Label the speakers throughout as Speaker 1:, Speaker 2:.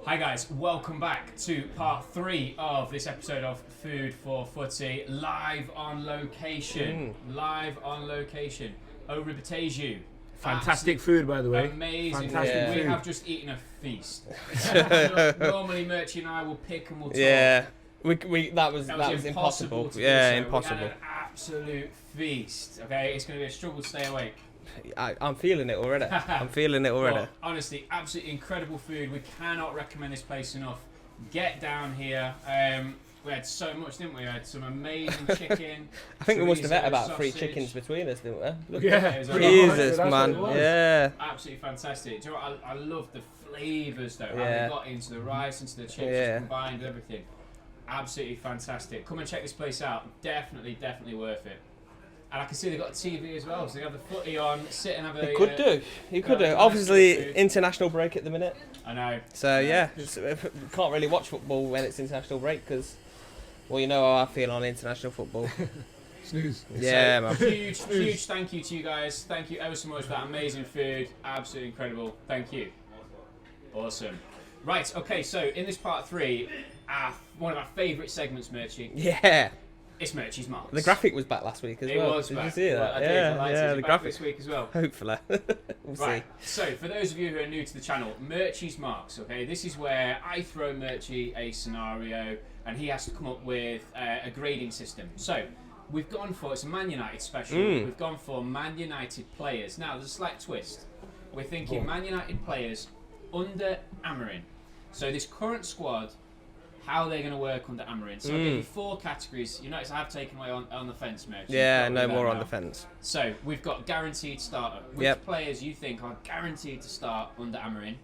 Speaker 1: Hi guys, welcome back to part 3 of this episode of Food for Footy, live on location. O Ribatejo.
Speaker 2: Fantastic food, by the way.
Speaker 1: Amazing.
Speaker 2: Fantastic
Speaker 1: We
Speaker 2: food.
Speaker 1: have just eaten a feast. Normally, Murchy and I will pick and we'll talk.
Speaker 3: Yeah, that was
Speaker 1: impossible.
Speaker 3: impossible.
Speaker 1: To
Speaker 3: Yeah,
Speaker 1: do so.
Speaker 3: impossible.
Speaker 1: We had an absolute feast. Okay, it's going to be a struggle to stay awake.
Speaker 3: I'm feeling it already.
Speaker 1: Well, honestly, absolutely incredible food. We cannot recommend this place enough. Get down here. We had so much, didn't we? We had some amazing chicken.
Speaker 3: I think we must have had about
Speaker 1: sausage.
Speaker 3: 3 chickens between us, didn't we?
Speaker 1: Look
Speaker 2: Yeah.
Speaker 1: at it, it was a lot.
Speaker 3: Jesus,
Speaker 2: That's
Speaker 3: man.
Speaker 2: what it was.
Speaker 3: Yeah.
Speaker 1: Absolutely fantastic. Do you know what? I love the flavours though. How
Speaker 3: Yeah.
Speaker 1: they got into the rice, into the chips,
Speaker 3: Yeah.
Speaker 1: just combined with everything. Absolutely fantastic. Come and check this place out. Definitely worth it. And I can see they've got a TV as well, so they have the footy on, sit and have a...
Speaker 3: You could do. You could do.
Speaker 1: nice
Speaker 3: Obviously,
Speaker 1: food.
Speaker 3: international break at the minute.
Speaker 1: I know.
Speaker 3: So, yeah. Can't really watch football when it's international break because, well, you know how I feel on international football.
Speaker 2: Snooze.
Speaker 3: Yeah,
Speaker 1: So,
Speaker 3: man.
Speaker 1: huge thank you to you guys. Thank you ever so much for that amazing food. Absolutely incredible. Thank you. Awesome. Right, okay, so in this part 3, one of our favourite segments, Murchy,
Speaker 3: Yeah.
Speaker 1: it's Murchy's Marks.
Speaker 3: The graphic was back last week as well.
Speaker 1: It was
Speaker 3: Did
Speaker 1: back.
Speaker 3: you see that?
Speaker 1: Well, I did. I liked it. Is it
Speaker 3: the
Speaker 1: back
Speaker 3: graphic.
Speaker 1: this week as well.
Speaker 3: Hopefully. We'll
Speaker 1: Right,
Speaker 3: see.
Speaker 1: so for those of you who are new to the channel, Murchy's Marks, okay, this is where I throw Murchy a scenario and he has to come up with a grading system. So we've gone for, it's a Man United special, we've gone for Man United players. Now there's a slight twist. We're thinking Man United players under Amorim. So this current squad, how they're going to work under Amorim. So I'll give you 4 categories. You notice I have taken away on the fence, Murchy.
Speaker 3: Yeah,
Speaker 1: You've got
Speaker 3: no
Speaker 1: rid of
Speaker 3: more
Speaker 1: that
Speaker 3: on
Speaker 1: now.
Speaker 3: the fence.
Speaker 1: So we've got guaranteed starter. Which
Speaker 3: Yep.
Speaker 1: players you think are guaranteed to start under Amorim?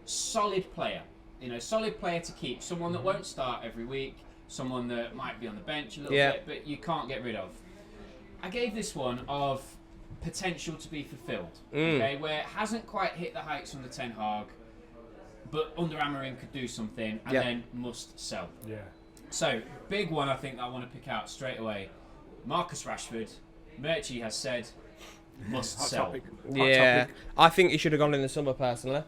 Speaker 1: Solid player. You know, solid player to keep. Someone that won't start every week. Someone that might be on the bench a little
Speaker 3: Yeah.
Speaker 1: bit, but you can't get rid of. I gave this one of potential to be fulfilled. Okay, where it hasn't quite hit the heights under Ten Hag, but under Amorim could do something and
Speaker 3: Yep.
Speaker 1: then must sell.
Speaker 2: Yeah.
Speaker 1: So, big one I think that I want to pick out straight away. Marcus Rashford. Murchy has said must
Speaker 2: Hot
Speaker 1: sell.
Speaker 2: topic.
Speaker 3: Yeah, I think he should have gone in the summer personally.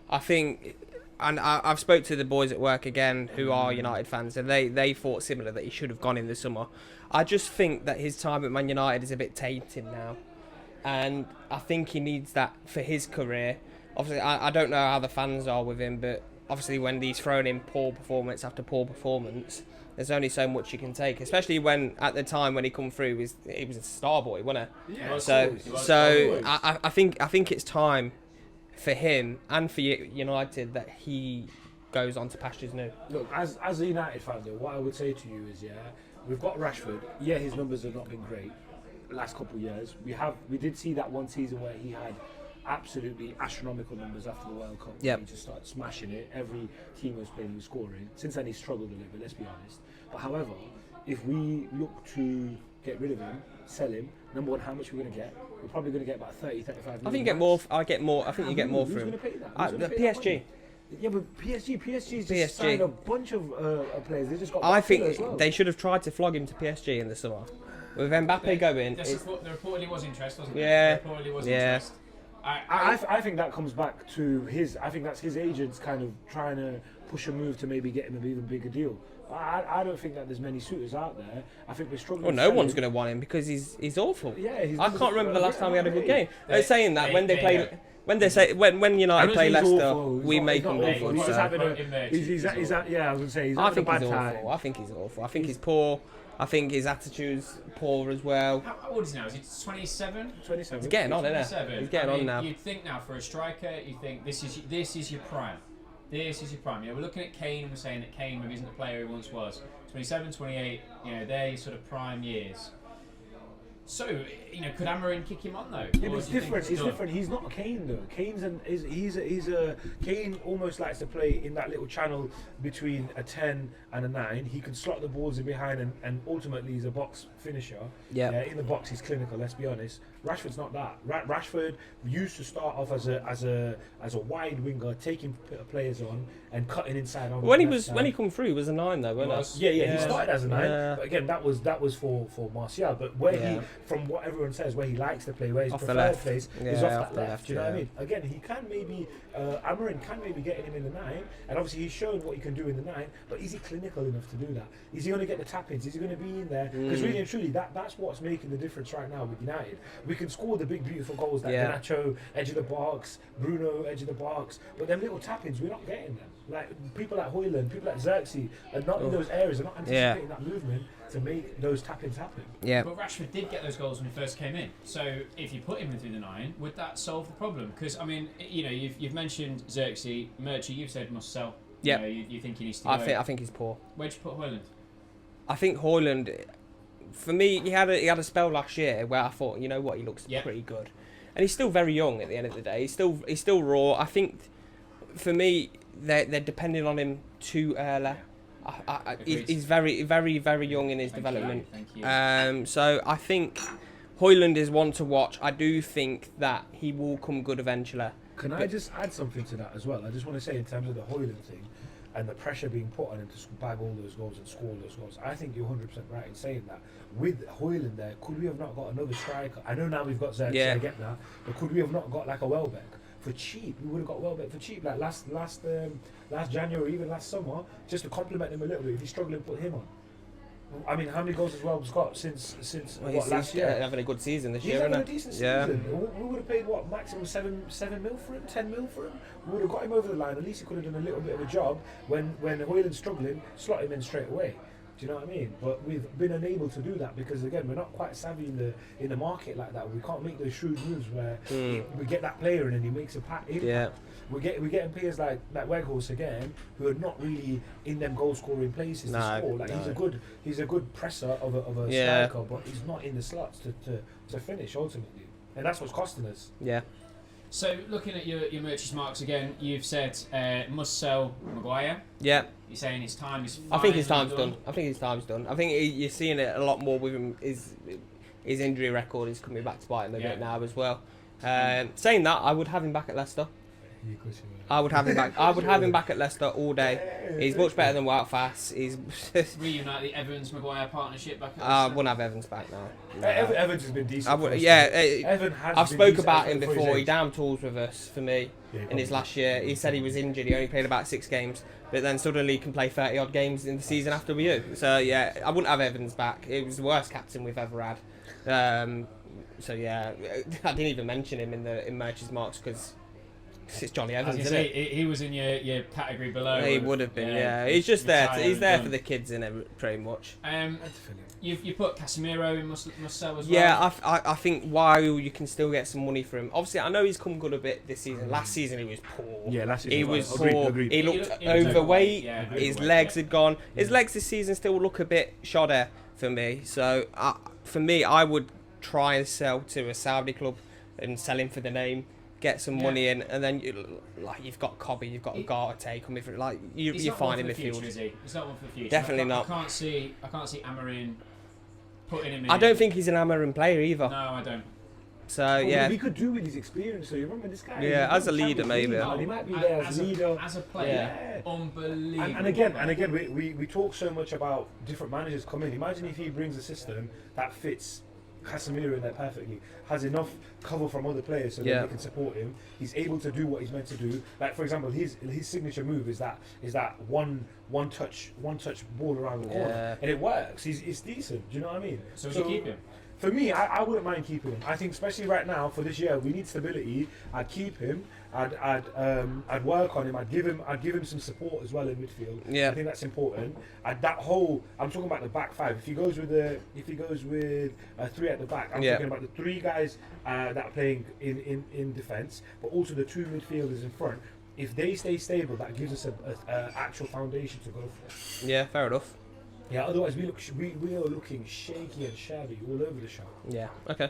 Speaker 3: I think, and I've spoke to the boys at work again who are United fans, and they thought similar that he should have gone in the summer. I just think that his time at Man United is a bit tainted now, and I think he needs that for his career. Obviously, I don't know how the fans are with him, but obviously when he's thrown in poor performance after poor performance, there's only so much you can take. Especially when at the time when he come through, he was a star boy, wasn't he?
Speaker 2: Yeah.
Speaker 3: So,
Speaker 1: He was.
Speaker 3: I think it's time for him and for United that he goes on to pastures new.
Speaker 2: Look, as a United fan, though, what I would say to you is, we've got Rashford. Yeah, his numbers have not been great the last couple of years. We did see that one season where he had absolutely astronomical numbers after the World Cup.
Speaker 3: Yep.
Speaker 2: He just started smashing it. Every team was playing, he was scoring. Since then, he struggled a little bit, let's be honest. But however, if we look to get rid of him, sell him, number one, how much we're going to get? We're probably going to get about 30, 35 million.
Speaker 3: I think you get more. I think you get more
Speaker 2: Who's
Speaker 3: for
Speaker 2: going
Speaker 3: him.
Speaker 2: to pay that?
Speaker 3: The
Speaker 2: Who's gonna pay that
Speaker 3: PSG.
Speaker 2: money? Yeah, but PSG's just
Speaker 3: PSG.
Speaker 2: signed a bunch of players. They just got.
Speaker 3: I
Speaker 2: Mbappe
Speaker 3: think
Speaker 2: as well.
Speaker 3: they should have tried to flog him to PSG in the summer. With Mbappe going,
Speaker 1: There reportedly was interest, wasn't
Speaker 3: Yeah.
Speaker 1: there? There reportedly was
Speaker 3: Yeah.
Speaker 1: interest.
Speaker 2: I think that comes back to his. I think that's his agents kind of trying to push a move to maybe get him an even bigger deal. I don't think that there's many suitors out there. I think we're struggling.
Speaker 3: well, no one's going to want him because he's awful.
Speaker 2: Yeah, he's
Speaker 3: I can't remember the last time we had a good game.
Speaker 1: They-
Speaker 3: They're saying that
Speaker 1: they-
Speaker 3: when they
Speaker 1: they
Speaker 3: play,
Speaker 1: don't.
Speaker 3: when United play Leicester,
Speaker 2: awful. He's
Speaker 3: we
Speaker 2: not-
Speaker 3: make
Speaker 2: he's
Speaker 3: them
Speaker 2: not
Speaker 3: awful.
Speaker 2: He's
Speaker 3: so-
Speaker 2: just having
Speaker 1: But in there,
Speaker 2: a. He's
Speaker 1: he's
Speaker 2: yeah, I was going to say he's
Speaker 3: I
Speaker 2: having
Speaker 3: think
Speaker 2: a bad
Speaker 3: he's
Speaker 2: time.
Speaker 3: awful. I think he's awful. I think he's poor. I think his attitude's poor as well.
Speaker 1: How old is he now? Is he 27?
Speaker 2: 27.
Speaker 3: He's getting on, isn't
Speaker 1: 27.
Speaker 3: He's getting
Speaker 1: I mean,
Speaker 3: on now.
Speaker 1: You'd think now for a striker, you think this is your prime. This is your prime. You know, we're looking at Kane and we're saying that Kane maybe isn't the player he once was. 27, 28, they're your sort of prime years. So, could Amorim kick him on though?
Speaker 2: Yeah,
Speaker 1: Or
Speaker 2: but it's
Speaker 1: do you think
Speaker 2: different. It's
Speaker 1: done?
Speaker 2: different. He's not Kane though. Kane almost likes to play in that little channel between a 10 and a 9. He can slot the balls in behind and ultimately he's a box finisher.
Speaker 3: Yep.
Speaker 2: In the box he's clinical. Let's be honest. Rashford's not that. Rashford used to start off as a wide winger, taking players on and cutting inside on.
Speaker 3: When he come through, he was a 9 though, wasn't
Speaker 1: was.
Speaker 3: it?
Speaker 2: Yeah, he started as a 9,
Speaker 3: Yeah.
Speaker 2: but again that was for Martial. But where
Speaker 3: Yeah.
Speaker 2: he, from what everyone says, where he likes to play, where his
Speaker 3: Off the
Speaker 2: preferred
Speaker 3: left.
Speaker 2: place
Speaker 3: Yeah,
Speaker 2: is off
Speaker 3: off
Speaker 2: that
Speaker 3: the
Speaker 2: left.
Speaker 3: left,
Speaker 2: Do you know what I
Speaker 3: yeah.
Speaker 2: mean? Again, he can maybe Amorim can maybe get him in the 9, and obviously he's shown what he can do in the 9, but is he clinical enough to do that? Is he going to get the tap-ins? Is he going to be in there? Because really and truly, that's what's making the difference right now with United. We can score the big, beautiful goals like Nacho, edge of the box, Bruno, edge of the box, but them little tap-ins, we're not getting them. Like, people like Højlund, people like Xerxes are not in those areas, are not anticipating that movement to make those tap-ins happen.
Speaker 3: Yeah.
Speaker 1: But Rashford did get those goals when he first came in. So if you put him in through the 9, would that solve the problem? Because, I mean, you know, you've mentioned Xerxes, Murchy, you've said must sell.
Speaker 3: Yeah.
Speaker 1: You think he needs to go.
Speaker 3: I think he's poor.
Speaker 1: Where'd you put Højlund?
Speaker 3: I think Højlund, for me, he had a spell last year where I thought, you know what, he looks pretty good. And he's still very young at the end of the day. He's still raw. I think, for me, they're depending on him too early. He's very, very, very young in his development.
Speaker 1: Thank you.
Speaker 3: So I think Højlund is one to watch. I do think that he will come good eventually.
Speaker 2: Can I just add something to that as well? I just want to say in terms of the Højlund thing and the pressure being put on him to bag all those goals and score those goals. I think you're 100% right in saying that. With Højlund there, could we have not got another striker? I know now we've got Xerxes, I get that, but could we have not got like a Welbeck? For cheap, we would have got Welbeck for cheap, like last January, even last summer, just to complement him a little bit. If he's struggling, put him on. I mean, how many goals has Welbeck's got since last year?
Speaker 3: Having a good season this
Speaker 2: He's
Speaker 3: year,
Speaker 2: having
Speaker 3: isn't
Speaker 2: a decent
Speaker 3: he?
Speaker 2: season. We would have paid what, maximum 7 mil for him, 10 mil for him. We would have got him over the line. At least he could have done a little bit of a job when Højlund's struggling, slot him in straight away. Do you know what I mean? But we've been unable to do that because again we're not quite savvy in the market like that. We can't make those shrewd moves where we get that player and then he makes a impact.
Speaker 3: Yeah.
Speaker 2: We're getting players like Weghorst again who are not really in them goal scoring places to score. Like he's a good presser of a striker, but he's not in the slots to finish ultimately, and that's what's costing us.
Speaker 3: Yeah.
Speaker 1: So looking at your Murchy's marks again, you've said must sell Maguire.
Speaker 3: Yeah.
Speaker 1: You're saying his time is.
Speaker 3: I think his time's done. I think you're seeing it a lot more with him. His injury record is coming back to bite him a bit now as well. Saying that, I would have him back at Leicester. I would have him back. I would have him back at Leicester all day. He's much better than Wout Fass. He's
Speaker 1: reunite the Evans-Maguire partnership back at Leicester.
Speaker 3: I wouldn't have Evans back now.
Speaker 2: Evans has been decent.
Speaker 3: I've spoke about him before. He damn tools with us for me in his last year. He said he was injured. He only played about 6 games, but then suddenly can play 30 odd games in the season after with you. So yeah, I wouldn't have Evans back. It was the worst captain we've ever had. So yeah, I didn't even mention him in Murchy's marks because it's Johnny Evans, isn't it?
Speaker 1: He was in your category below.
Speaker 3: He would have been, yeah. He's just there. He's there for the kids in it, pretty much.
Speaker 1: You put Casemiro in must sell as well.
Speaker 3: Yeah, I think while you can still get some money for him. Obviously, I know he's come good a bit this season. Last season he was poor.
Speaker 2: Yeah, last season
Speaker 3: he was poor.
Speaker 2: Agreed.
Speaker 3: He looked overweight. His legs
Speaker 2: had
Speaker 3: gone. His legs this season still look a bit shodder for me. So for me, I would try and sell to a Saudi club and sell him for the name. Get some money in, and then you've got Cobby, you've got Ugarte coming for you're fine in midfield.
Speaker 1: Is he? He's not one for the future.
Speaker 3: Definitely not.
Speaker 1: I can't see Amorim putting him in.
Speaker 3: I don't think he's an Amorim player either.
Speaker 1: No, I don't.
Speaker 3: So yeah,
Speaker 2: he could do with his experience. So you remember this guy?
Speaker 3: Yeah, as a leader maybe.
Speaker 2: He might be there as a leader,
Speaker 1: as a player. Yeah. Unbelievable.
Speaker 2: And again, we talk so much about different managers coming. Imagine if he brings a system that fits Casemiro in there perfectly, has enough cover from other players so that they can support him. He's able to do what he's meant to do. Like for example, his signature move is that one touch ball around the corner, and it works. He's decent. Do you know what I mean?
Speaker 1: So you keep him.
Speaker 2: For me, I wouldn't mind keeping him. I think especially right now for this year, we need stability. I'd keep him. I'd work on him. I'd give him some support as well in midfield.
Speaker 3: Yeah.
Speaker 2: I think that's important. I'm talking about the back 5. If he goes with 3 at the back, I'm talking about the 3 guys that are playing in defence, but also the 2 midfielders in front. If they stay stable, that gives us an actual foundation to go for.
Speaker 3: Yeah, fair enough.
Speaker 2: Yeah, otherwise we are looking shaky and shabby all over the shop.
Speaker 3: Yeah, okay.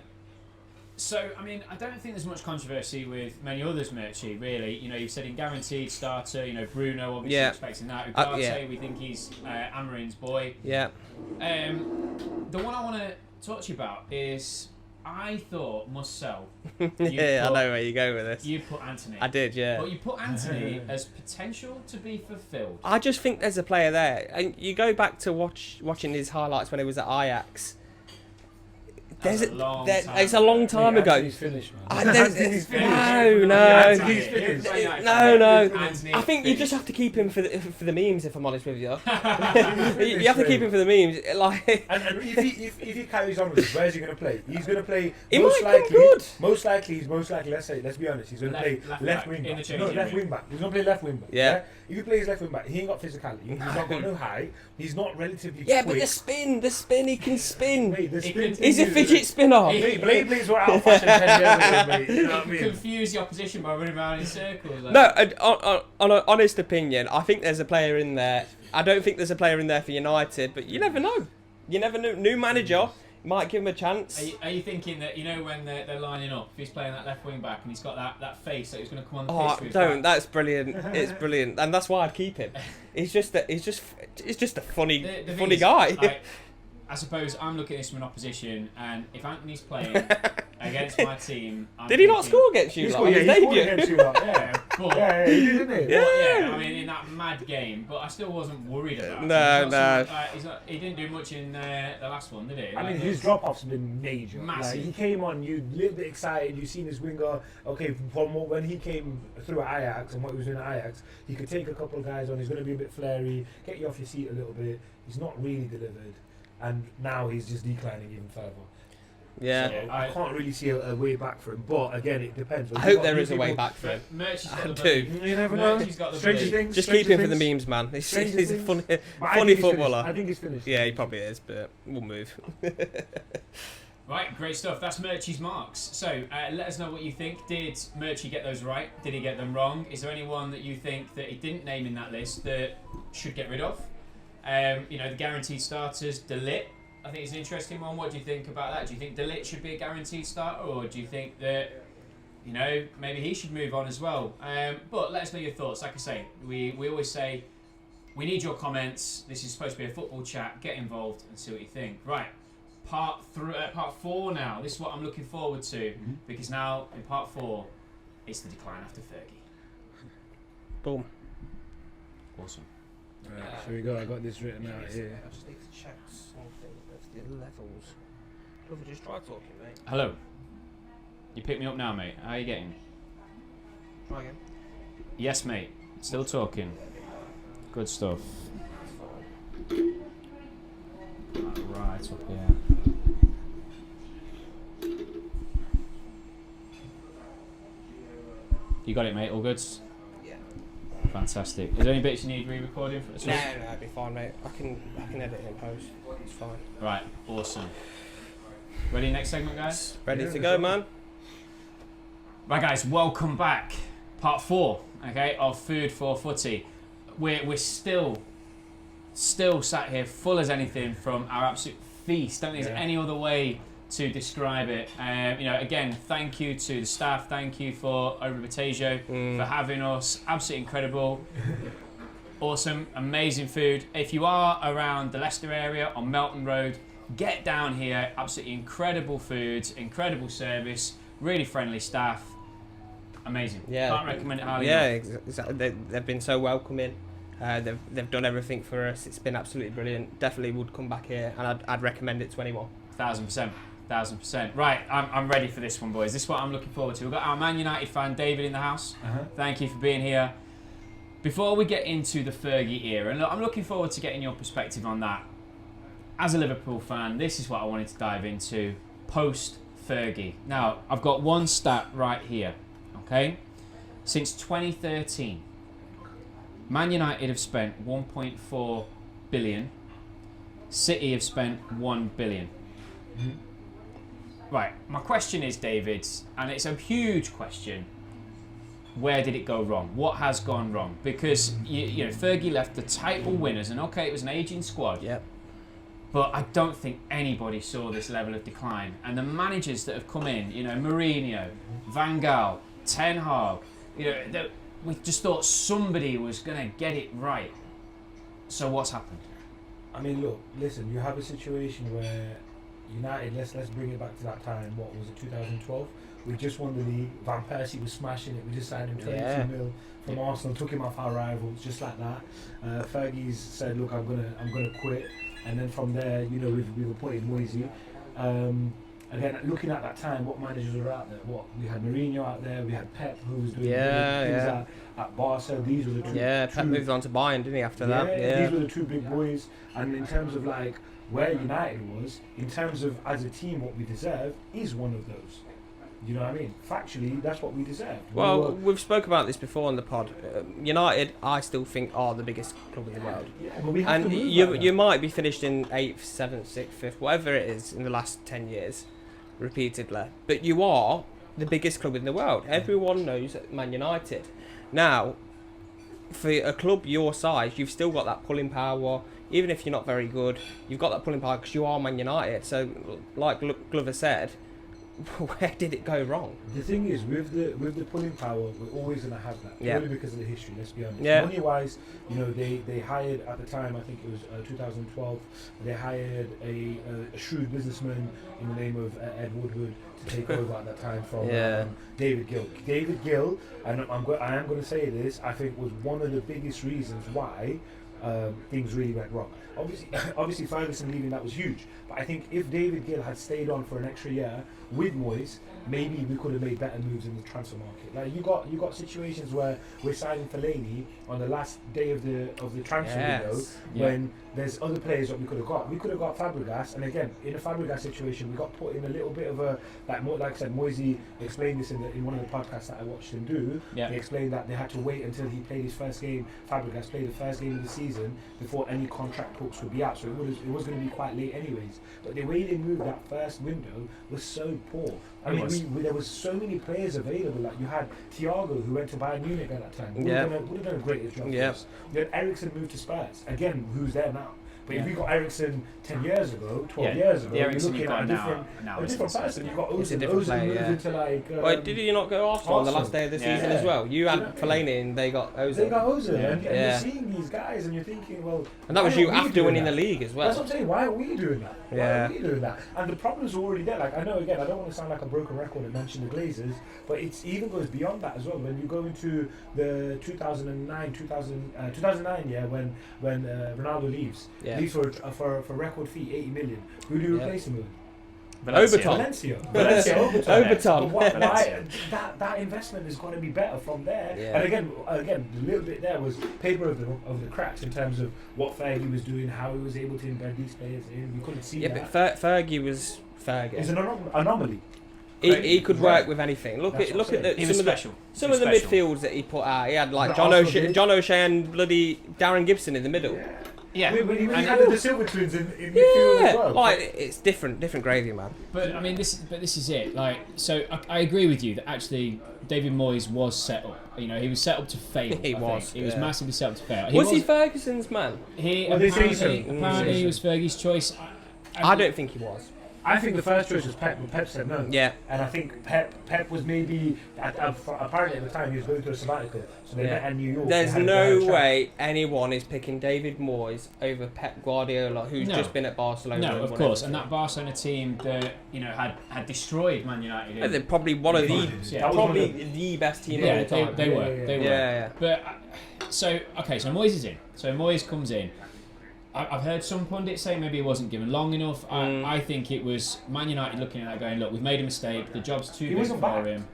Speaker 1: So, I mean, I don't think there's much controversy with many others, Murchy, really. You know, you've said in guaranteed starter, you know, Bruno obviously expecting that. Ugarte, we think he's Amorim's boy.
Speaker 3: Yeah.
Speaker 1: The one I want to talk to you about is, I thought must sell.
Speaker 3: I know where you go with this.
Speaker 1: You put Antony.
Speaker 3: I did, yeah.
Speaker 1: But you put Antony as potential to be fulfilled.
Speaker 3: I just think there's a player there. And you go back to watching his highlights when he was at Ajax. There's
Speaker 1: That's a long time
Speaker 3: it's a long time ago.
Speaker 2: Anthony's finished, man.
Speaker 3: Anthony's
Speaker 1: finished.
Speaker 3: No.
Speaker 2: Anthony's finished.
Speaker 1: Anthony
Speaker 3: I think you just have to keep him for the memes. If I'm honest with you, you have to keep him for the memes. Like,
Speaker 2: And if he carries on with this, where's he going to play? He's going to play
Speaker 3: He
Speaker 2: most
Speaker 3: might come
Speaker 2: likely.
Speaker 3: good.
Speaker 2: Most likely, let's be honest. He's going to play
Speaker 1: Left
Speaker 2: left
Speaker 1: back,
Speaker 2: wing
Speaker 1: in the
Speaker 2: back.
Speaker 1: changing
Speaker 2: No, left
Speaker 1: room.
Speaker 2: wing back. He's going to play left wing back.
Speaker 3: Yeah.
Speaker 2: If he plays left wing back, he ain't got physicality. He's not got no height. He's not relatively
Speaker 3: yeah,
Speaker 2: quick.
Speaker 3: but the spin, he can spin.
Speaker 2: Mate, the
Speaker 1: He
Speaker 2: spin
Speaker 1: can-
Speaker 3: He's a
Speaker 2: thing is-
Speaker 3: fidget spinner.
Speaker 2: Mate, Blades were out of fashion 10 years ago, mate. You know what I mean?
Speaker 1: Confuse the opposition by running around in circles. Like.
Speaker 3: No, on an honest opinion, I think there's a player in there. I don't think there's a player in there for United, but you never know. You never know. New manager might give him a chance.
Speaker 1: Are you thinking that, when they're lining up, if he's playing that left wing back and he's got that face that he's going to come on the
Speaker 3: Oh,
Speaker 1: pitch with?
Speaker 3: don't! That's brilliant. It's brilliant, and that's why I'd keep him. He's just a funny,
Speaker 1: The thing
Speaker 3: funny
Speaker 1: is,
Speaker 3: guy.
Speaker 1: like, I suppose I'm looking at this from an opposition, and if Antony's playing against my team, I'm
Speaker 3: Did he not
Speaker 1: thinking-
Speaker 3: score against you?
Speaker 2: He
Speaker 3: Like,
Speaker 2: scored,
Speaker 3: on
Speaker 2: yeah,
Speaker 3: his
Speaker 2: he scored
Speaker 3: debut?
Speaker 2: against you, like, yeah.
Speaker 1: Yeah, but,
Speaker 2: Yeah, he did, didn't he?
Speaker 1: but, yeah, I mean, in that mad game, but I still wasn't worried about him.
Speaker 3: No,
Speaker 1: He's not some- he didn't do much in the last one, did he?
Speaker 2: I mean,
Speaker 1: Like,
Speaker 2: his drop-off's been major.
Speaker 1: Massive.
Speaker 2: Like, he came on, you a little bit excited, you seen his winger. Okay, from when he came through at Ajax and what he was doing at Ajax, he could take a couple of guys on. He's going to be a bit flary, get you off your seat a little bit. He's not really delivered, and now he's just declining even further.
Speaker 3: Yeah.
Speaker 2: So I can't really see a way back for him. But again, it depends.
Speaker 3: I hope there is a way back for him.
Speaker 1: Murchy's got
Speaker 3: I
Speaker 1: the
Speaker 3: do.
Speaker 1: bloody-
Speaker 2: You never know.
Speaker 1: Murchy's got the
Speaker 2: Stranger
Speaker 1: bloody-
Speaker 2: things.
Speaker 3: Just
Speaker 2: stranger
Speaker 3: keep him for the
Speaker 2: things.
Speaker 3: memes, man. He's
Speaker 2: Stranger
Speaker 3: a
Speaker 2: things.
Speaker 3: funny,
Speaker 2: But I
Speaker 3: funny
Speaker 2: think he's
Speaker 3: footballer.
Speaker 2: finished. I think he's finished.
Speaker 3: Yeah, he probably is, but we'll move.
Speaker 1: Right, great stuff. That's Murchy's marks. So let us know what you think. Did Murchy get those right? Did he get them wrong? Is there anyone that you think that he didn't name in that list that should get rid of? The guaranteed starters, Delit. I think it's an interesting one. What do you think about that? Do you think Delit should be a guaranteed starter, or do you think that maybe he should move on as well? But let us know your thoughts. Like I say, we always say we need your comments. This is supposed to be a football chat. Get involved and see what you think. Right. Part 4 now. This is what I'm looking forward to because now in part 4, it's the decline after Fergie.
Speaker 3: Boom.
Speaker 1: Awesome.
Speaker 2: Right, here we go. I got this written out here.
Speaker 3: I just need to check something of the levels. Love, just try talking, mate.
Speaker 1: Hello. You pick me up now, mate. How are you getting?
Speaker 3: Try again.
Speaker 1: Yes, mate. Still talking. Good stuff. Right up here. You got it, mate. All good.
Speaker 3: Yeah.
Speaker 1: Fantastic. Is there any bits you need re-recording for?
Speaker 3: No, it'll be fine, mate. I can edit it in post. It's fine.
Speaker 1: Right. Awesome. Ready? Next segment, guys.
Speaker 3: Ready
Speaker 2: Yeah,
Speaker 3: to go, man?
Speaker 1: Right, guys. Welcome back. Part 4. Okay, of Food for Footy. We're still sat here full as anything from our absolute feast. Don't think there's any other way to describe it. Again, thank you to the staff. Thank you for O Ribatejo for having us. Absolutely incredible. Awesome, amazing food. If you are around the Leicester area on Melton Road, get down here. Absolutely incredible food, incredible service, really friendly staff. Amazing.
Speaker 3: Yeah.
Speaker 1: Can't recommend it highly
Speaker 3: Yeah,
Speaker 1: enough.
Speaker 3: exactly. They've been so welcoming. They've done everything for us. It's been absolutely brilliant. Definitely would come back here, and I'd recommend it to anyone.
Speaker 1: 1,000%. Right, I'm ready for this one, boys. This is what I'm looking forward to. We've got our Man United fan, David, in the house. Thank you for being here. Before we get into the Fergie era, and look, I'm looking forward to getting your perspective on that. As a Liverpool fan, this is what I wanted to dive into post-Fergie. Now, I've got one stat right here, okay? Since 2013, Man United have spent 1.4 billion. City have spent 1 billion. Right, my question is, David, and it's a huge question. Where did it go wrong? What has gone wrong? Because Fergie left the title winners, and okay, it was an aging squad.
Speaker 3: Yep.
Speaker 1: But I don't think anybody saw this level of decline. And the managers that have come in, Mourinho, Van Gaal, Ten Hag, we just thought somebody was going to get it right. So what's happened?
Speaker 2: I mean, look, listen. You have a situation where United. Let's bring it back to that time. What was it? 2012. We just won the league. Van Persie was smashing it. We just signed him 22 mil from Arsenal. Took him off our rivals, just like that. Fergie's said, "Look, I'm gonna quit." And then from there, we've appointed Moisey. again, looking at that time, what managers were out there? What we had Mourinho out there, we had Pep, who was doing things at Barca. These were the two.
Speaker 3: Pep moved on to Bayern, didn't he? After that,
Speaker 2: these were the two big boys. And in terms of like where United was, in terms of as a team, what we deserve is one of those. You know what I mean? Factually, that's what we deserve.
Speaker 3: Well, we've spoke about this before on the pod. United, I still think, are the biggest club in the world.
Speaker 2: Yeah, but we have
Speaker 3: and
Speaker 2: to move
Speaker 3: you might be finished in 8th, 7th, 6th, 5th, whatever it is in the last 10 years, repeatedly. But you are the biggest club in the world. Everyone knows Man United. Now, for a club your size, you've still got that pulling power. Even if you're not very good, you've got that pulling power because you are Man United. So, like Glover said, where did it go wrong?
Speaker 2: The thing is, with the pulling power, we're always going to have that.
Speaker 3: Yeah.
Speaker 2: Only because of the history, let's be honest.
Speaker 3: Yeah.
Speaker 2: Money-wise, you know, they hired, at the time, I think it was 2012, they hired a shrewd businessman in the name of Ed Woodward to take over at that time from David Gill. David Gill, and I am going to say this, I think was one of the biggest reasons why things really went wrong. Obviously Ferguson leaving, that was huge. But I think if David Gill had stayed on for an extra year with Moyes, maybe we could have made better moves in the transfer market. Like you got situations where we're signing Fellaini on the last day of the transfer window when there's other players that we could have got. We could have got Fabregas, and again in a Fabregas situation, we got put in a little bit of a like I said, Moisey explained this in one of the podcasts that I watched him do.
Speaker 1: Yeah.
Speaker 2: They explained that they had to wait until he played his first game. Fabregas played the first game of the season before any contract talks would be out, so it was going to be quite late anyways. But the way they moved that first window was so poor. I mean, there was so many players available. Like you had Thiago, who went to Bayern Munich at that time. Would have done a great job.
Speaker 3: Yeah.
Speaker 2: For us. You had Eriksen moved to Spurs. Again, who's there now? But if we got Eriksen 10 years ago, 12 years ago, you're looking at a different person. You've got Ozil. Ozil moved into like...
Speaker 3: Wait, did you not go Arsenal on the last day of the season as well? You had Fellaini and they got Ozil.
Speaker 2: They got Ozil. And you're seeing these guys and you're thinking, well...
Speaker 3: And that was you after winning the league as well.
Speaker 2: That's what I'm saying. Why are we doing that? Why are we doing that? And the problems are already there. Like, I know, again, I don't want to sound like a broken record and mention the Glazers, but it even goes beyond that as well. When you go into the 2009 year when Ronaldo leaves for record fee, 80 million. Who do you replace him with? Valencia.
Speaker 3: Overton.
Speaker 2: That investment is going to be better from there. Yeah. And again, the little bit there was paper of the cracks in terms of what Fergie was doing, how he was able to embed these players in. We couldn't see that.
Speaker 3: Yeah, but Fergie was Fergie.
Speaker 2: It's an anomaly.
Speaker 3: He could work with anything. Look at some of the midfields that he put out. He had like John O'Shea and bloody Darren Gibson in the middle.
Speaker 1: Yeah,
Speaker 2: when he had the Silver Twins in midfield as well.
Speaker 3: Like it's different gravy, man.
Speaker 1: But I mean, this is it. Like, so I agree with you that actually David Moyes was set up. You know, he was set up to fail. He was massively set up to fail.
Speaker 3: Was he Ferguson's man?
Speaker 1: Apparently he was Fergie's choice.
Speaker 3: I don't think he was.
Speaker 2: I think the first choice was Pep, but Pep said no.
Speaker 3: Yeah.
Speaker 2: And I think Pep was maybe, apparently at the time, he was going through a sabbatical, so they met in New York.
Speaker 3: There's no way anyone is picking David Moyes over Pep Guardiola, who's just been at Barcelona.
Speaker 1: No, of course. And that Barcelona team that, you know, had destroyed Man United.
Speaker 3: They're probably the best team of all time.
Speaker 1: They were.
Speaker 3: Yeah.
Speaker 1: But, so Moyes is in. So Moyes comes in. I've heard some pundits say maybe he wasn't given long enough. I think it was Man United looking at that going, look, we've made a mistake. The job's too big for him.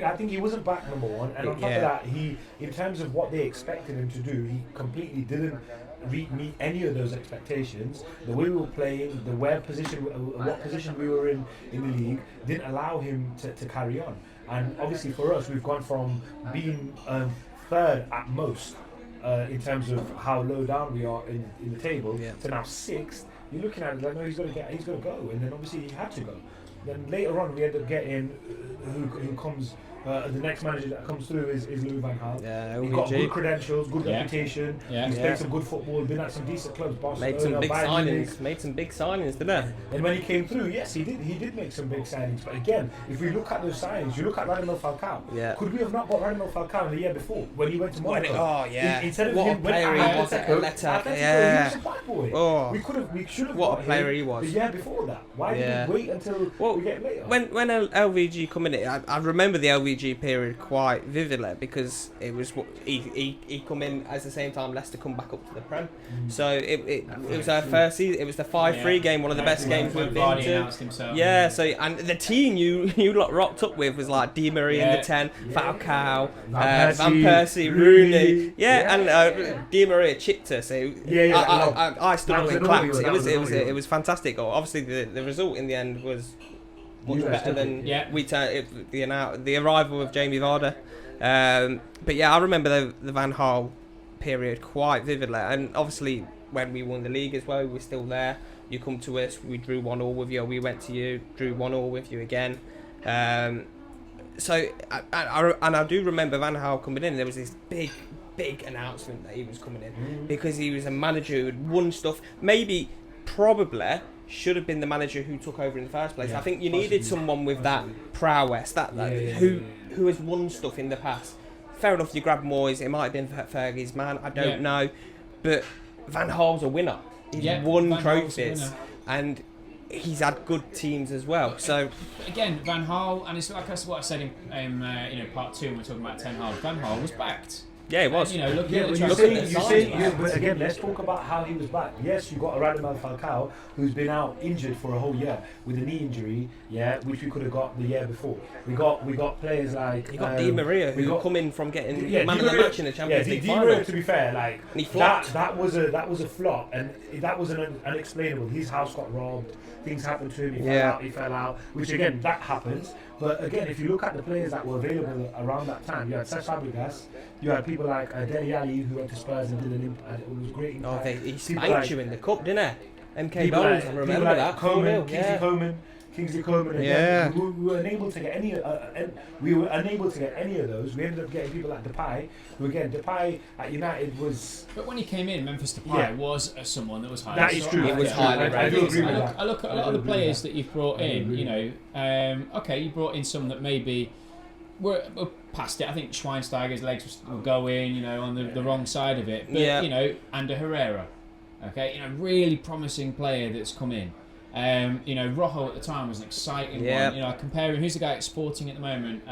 Speaker 2: I think he wasn't back, number one. And on top of that, in terms of what they expected him to do, he completely didn't meet any of those expectations. The way we were playing, what position we were in the league, didn't allow him to carry on. And obviously for us, we've gone from being third at most, in terms of how low down we are in the table, to now sixth. You're looking at it like, no, he's got to go, and then obviously he had to go. Then later on, we end up getting who comes. The next manager that comes through is Louis van Gaal.
Speaker 3: Yeah,
Speaker 2: he's got good credentials, good reputation.
Speaker 1: Yeah.
Speaker 2: He's played some good football, been at some decent clubs. Barcelona,
Speaker 3: made some big signings, didn't he?
Speaker 2: And when he came through, yes, he did make some big signings. But again, if we look at those signings, you look at Radamel Falcao.
Speaker 3: Yeah. Could
Speaker 2: we have not got Radamel Falcao the year before when he went to Monaco?
Speaker 3: Instead of him, player he was at Atletico.
Speaker 2: Yeah. He was a bad boy.
Speaker 3: Oh.
Speaker 2: We should have.
Speaker 3: What a player he was.
Speaker 2: The year before that. Why did we wait until we get later?
Speaker 3: When LVG come in, I remember the LVG WG period quite vividly because it was he come in as the same time Leicester come back up to the Prem. So it was our first season. It was the 5-3 game, one of the best games we've been to. Yeah. So and the team you lot rocked up with was like Di Maria in the 10, Falcao, Van Persie, Rooney. And Di Maria chipped us. So I stood up and clapped. It was fantastic. Obviously the result in the end was much better than the arrival of Jamie Vardy. But yeah, I remember the Van Gaal period quite vividly, and obviously when we won the league as well, we were still there. You come to us, we drew 1-1 with you. We went to you, drew 1-1 with you again. So I do remember Van Gaal coming in. There was this big announcement that he was coming in because he was a manager who had won stuff. Probably should have been the manager who took over in the first place. I think you needed someone with that prowess, who has won stuff in the past. Fair enough, you grab Moyes. It might have been Fergie's man. I don't know, but Van Gaal's a winner. He's won trophies, and he's had good teams as well. So
Speaker 1: again, Van Gaal, and it's like what I said in part 2 when we're talking about Ten Hag. Van Gaal was backed.
Speaker 3: Yeah, it was.
Speaker 1: Look at
Speaker 2: but again, let's talk about how he was back. Yes, you got a Radamel Falcao who's been out injured for a whole year with a knee injury, which we could have got the year before. We got players like
Speaker 3: you got Di Maria who come in from getting man of the match in the Champions League final.
Speaker 2: Di Maria, to be fair, like
Speaker 3: and he flopped.
Speaker 2: That was a flop, and that was unexplainable. His house got robbed. Things happened to him. He fell out. Which again, that happens. But again, if you look at the players that were available around that time, you had Cesc Fabregas, you had people like Dele Alli who went to Spurs and did an impact. It was great impact.
Speaker 3: He spanked you in the cup, didn't he? MK Bones, I remember that.
Speaker 2: Kingsley Coman. Again, we were unable to get any. We were unable to get any of those. We ended up getting people like Depay. Who again, Depay at United was.
Speaker 1: But when he came in, Memphis Depay was someone that was highly.
Speaker 2: That is true.
Speaker 3: It was highly rated.
Speaker 1: I look at a lot of the players that you've brought in. You brought in some that maybe were past it. I think Schweinsteiger's legs were going, on the wrong side of it. But Ander Herrera, really promising player that's come in. Rojo at the time was an exciting one. Comparing who's the guy at Sporting at the moment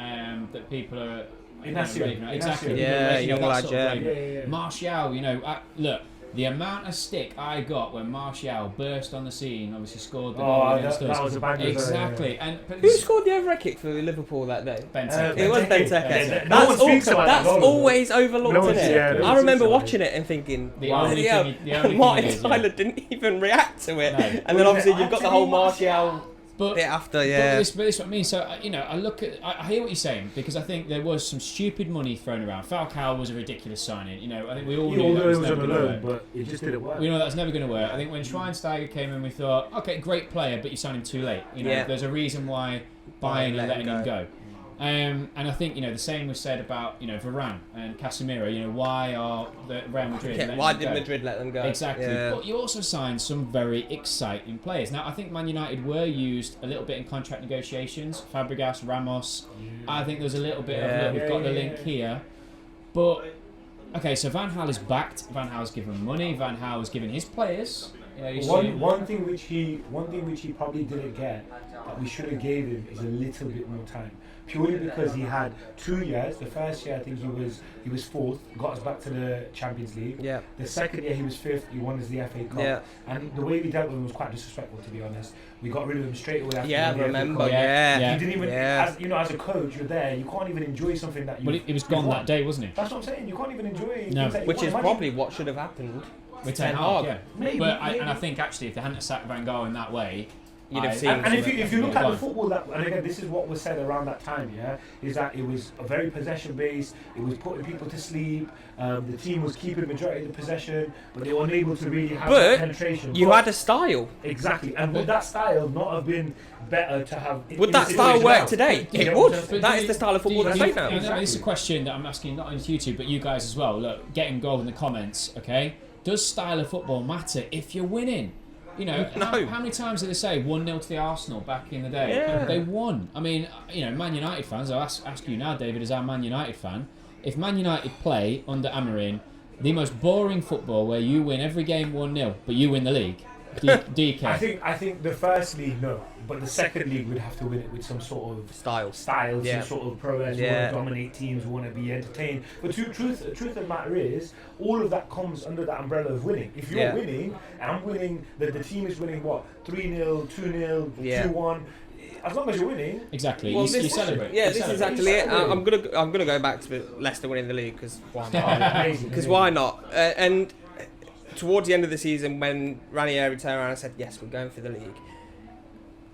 Speaker 1: that people are
Speaker 2: Inacio.
Speaker 1: Exactly.
Speaker 3: Young lad.
Speaker 1: Martial. Look, the amount of stick I got when Martial burst on the scene, obviously scored the goal against us.
Speaker 2: That was a banger.
Speaker 1: Exactly.
Speaker 3: Who scored the overhead kick for Liverpool that day?
Speaker 1: Benteke.
Speaker 3: It was Benteke.
Speaker 2: That's
Speaker 3: always overlooked, isn't it? I remember watching it and thinking, Martin Tyler didn't even react to it. No. And then obviously you've got the whole Martial bit after,
Speaker 1: But this is what I mean. So, I hear what you're saying because I think there was some stupid money thrown around. Falcao was a ridiculous signing. I think we all knew that was never going to work.
Speaker 2: But it just didn't work.
Speaker 1: We know that's never going to work. I think when Schweinsteiger came in, we thought, okay, great player, but you signed him too late. There's a reason why buying and letting him go. And I think the same was said about Varane and Casemiro. Why are the Real Madrid?
Speaker 3: Why did Madrid let them go?
Speaker 1: Exactly. Yeah. But you also signed some very exciting players. Now I think Man United were used a little bit in contract negotiations. Fabregas, Ramos. I think there's a little bit of we've got the link here. But okay, so Van Gaal is backed. Van Gaal's given money. Van Gaal has given his players.
Speaker 2: One thing which he probably didn't get that we should have gave him is a little bit more time. Purely because he had 2 years. The first year I think he was fourth, got us back to the Champions League.
Speaker 3: Yeah.
Speaker 2: The second year he was fifth, he won us the FA Cup. Yeah. And the way we dealt with him was quite disrespectful, to be honest. We got rid of him straight away after
Speaker 3: I remember. Yeah.
Speaker 2: He didn't even as a coach, you're there, you can't even enjoy something that you.
Speaker 1: But he was gone that day, wasn't he?
Speaker 2: That's what I'm saying. You can't even enjoy.
Speaker 1: No.
Speaker 3: Which is probably what should have happened
Speaker 1: with Ten Hag. Yeah. Maybe. And I think actually if they hadn't sacked Van Gaal in that way.
Speaker 2: You'd have seen and if you look at the football and again this is what was said around that time, is that it was a very possession based, it was putting people to sleep, the team was keeping majority of the possession, but they were unable to really have that penetration.
Speaker 3: You had a style.
Speaker 2: Exactly, and would that style not have been better to have?
Speaker 3: Would that style work today? It would. That is the style of football that's played now.
Speaker 1: This is a question that I'm asking not only to YouTube but you guys as well. Look, get involved in the comments, okay? Does style of football matter if you're winning? How many times did they say 1-0 to the Arsenal back in the day?
Speaker 3: Yeah.
Speaker 1: They won. I mean, Man United fans, I'll ask you now, David, as our Man United fan, if Man United play under Amorim the most boring football where you win every game 1-0, but you win the league, Do you care?
Speaker 2: I think the first league, no, but the second league would have to win it with some sort of
Speaker 3: Style.
Speaker 2: some sort of prowess. We want to dominate teams, we want to be entertained. But truth of the matter is, all of that comes under that umbrella of winning. If you're winning, and I'm winning, the team is winning what, 3-0, 2-0, 2-1. As long as you're winning,
Speaker 1: exactly.
Speaker 3: Well,
Speaker 1: you celebrate.
Speaker 3: Yeah,
Speaker 1: you
Speaker 3: this
Speaker 1: celebrate.
Speaker 3: is actually it. I'm gonna go back to Leicester winning the league because why not? Because why not? And towards the end of the season, when Ranieri turned around and said, "Yes, we're going for the league,"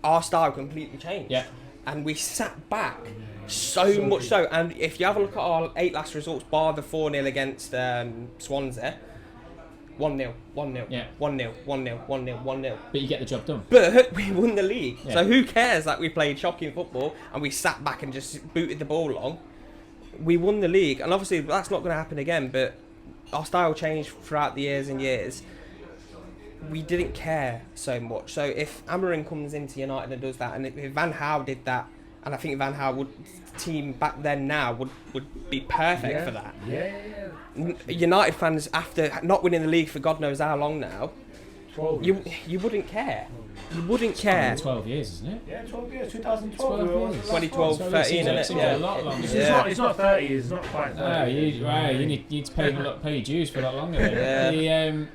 Speaker 3: our style completely changed.
Speaker 1: Yeah.
Speaker 3: And we sat back so much so. And if you have a look at our 8 last results, bar the 4-0 against Swansea. 1-0, 1-0,
Speaker 1: Yeah.
Speaker 3: 1-0, 1-0, 1-0, 1-0.
Speaker 1: But you get the job done.
Speaker 3: But we won the league.
Speaker 1: Yeah.
Speaker 3: So who cares that we played shocking football and we sat back and just booted the ball along? We won the league. And obviously that's not going to happen again, but our style changed throughout the years and years. We didn't care so much. So if Amorim comes into United and does that, and if Van Gaal did that, and I think Van Gaal team back then now would be perfect for that. United fans, after not winning the league for God knows how long now,
Speaker 2: 12
Speaker 3: you wouldn't care. You wouldn't care.
Speaker 1: 12 years, isn't it?
Speaker 2: Yeah, 12 years, 2012.
Speaker 1: 12 years.
Speaker 3: 2012, 13, isn't it?
Speaker 1: Seems like a lot longer.
Speaker 2: It's not 30, it's not quite 30.
Speaker 1: You need to pay your dues for a lot longer.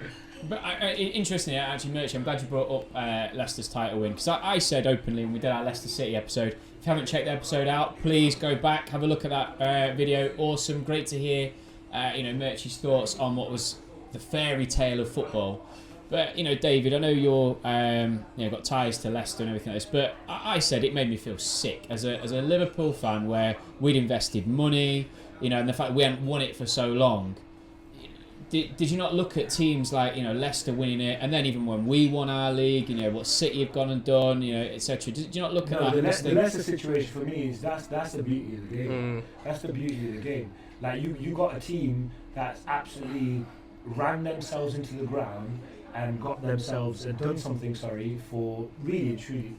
Speaker 1: But interestingly, actually, Murchy, I'm glad you brought up Leicester's title win, because I said openly when we did our Leicester City episode, if you haven't checked the episode out, please go back, have a look at that video. Awesome, great to hear Murchy's thoughts on what was the fairy tale of football. But David, I know you're got ties to Leicester and everything like this, but I said it made me feel sick as a Liverpool fan, where we'd invested money, and the fact that we hadn't won it for so long. Did you not look at teams like Leicester winning it, and then even when we won our league, what City have gone and done, etc. Did you not look at that?
Speaker 2: The Leicester situation for me is that's the beauty of the game. That's the beauty of the game. Like you got a team that's absolutely ran themselves into the ground and got themselves and done something. For really and truly.